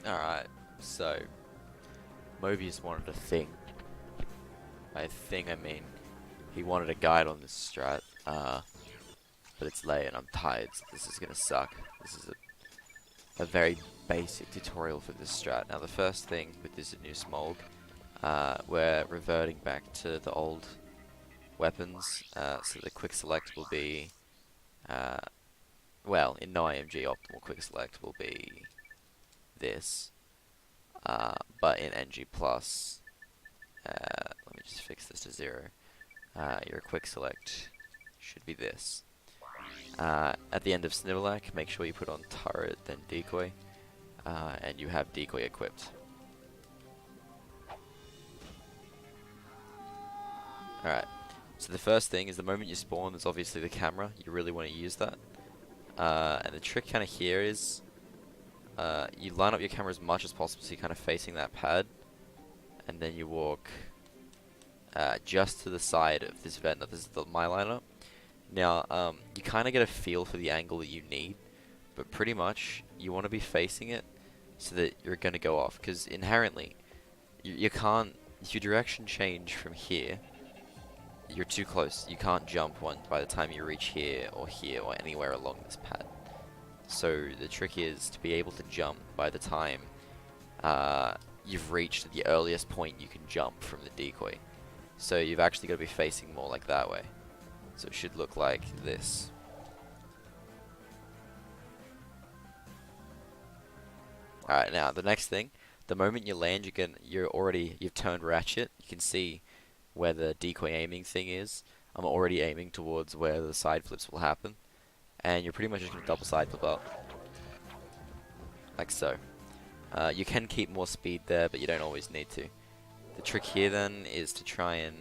Alright, so Mobius wanted a thing. By thing I mean he wanted a guide on this strat, but it's late and I'm tired, so this is gonna suck. This is a very basic tutorial for this strat. Now the first thing with this new Smolg, we're reverting back to the old weapons, so the quick select will be, well, in no IMG optimal quick select will be this, but in NG plus, let me just fix this to 0, your quick select should be this. At the end of Snivelac, make sure you put on turret, then decoy, and you have decoy equipped. Alright, so the first thing is the moment you spawn, there's obviously the camera. You really want to use that. And the trick kind of here is, you line up your camera as much as possible so you're kind of facing that pad, and then you walk just to the side of this vent. Now, this is my lineup. Now, you kind of get a feel for the angle that you need, but pretty much you want to be facing it so that you're going to go off, because inherently, you can't, if your direction change from here, you're too close. You can't jump one by the time you reach here or anywhere along this pad. So the trick is to be able to jump by the time you've reached the earliest point you can jump from the decoy. So you've actually got to be facing more like that way. So it should look like this. Alright, now the next thing, the moment you land, you've turned ratchet. You can see where the decoy aiming thing is. I'm already aiming towards where the side flips will happen, and you're pretty much just going to double side flip up, like so. You can keep more speed there, but you don't always need to. The trick here then is to try and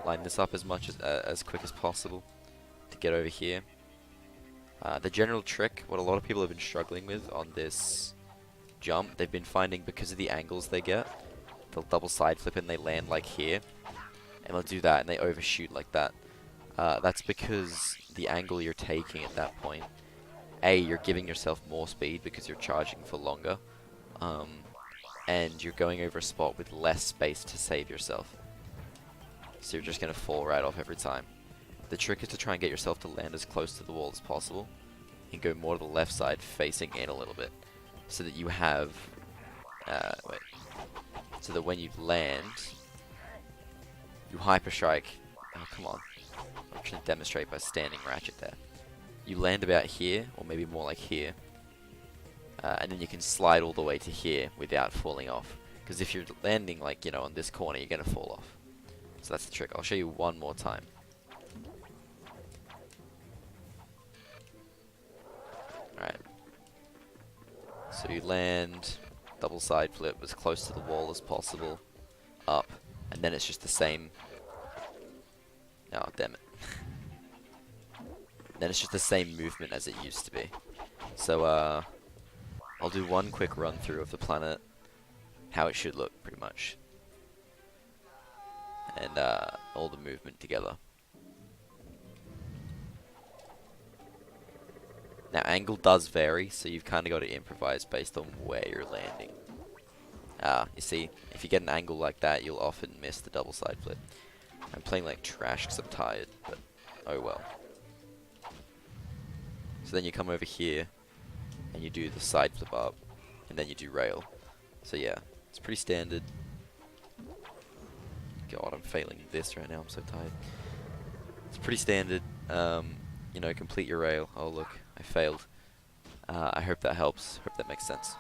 line this up as quick as possible to get over here. The general trick, what a lot of people have been struggling with on this jump, they've been finding because of the angles they get, they'll double side flip and they land like here, and they'll do that and they overshoot like that. That's because the angle you're taking at that point, A, you're giving yourself more speed because you're charging for longer, and you're going over a spot with less space to save yourself. So you're just going to fall right off every time. The trick is to try and get yourself to land as close to the wall as possible, and go more to the left side facing in a little bit, so that you have, so that when you land, you hyper strike. Oh, come on. I'm trying to demonstrate by standing ratchet there. You land about here, or maybe more like here, and then you can slide all the way to here without falling off. Because if you're landing like, on this corner, you're going to fall off. So that's the trick. I'll show you one more time. Alright. So you land, double side flip as close to the wall as possible, up, and then it's just the same. Oh, damn it. Then it's just the same movement as it used to be. So, I'll do one quick run through of the planet, how it should look, pretty much. And, all the movement together. Now, angle does vary, so you've kind of got to improvise based on where you're landing. You see, if you get an angle like that, you'll often miss the double side flip. I'm playing like trash because I'm tired, but oh well. So then you come over here, and you do the side flip up, and then you do rail. So yeah, it's pretty standard. God, I'm failing this right now, I'm so tired. It's pretty standard, complete your rail. Oh look, I failed. I hope that helps, hope that makes sense.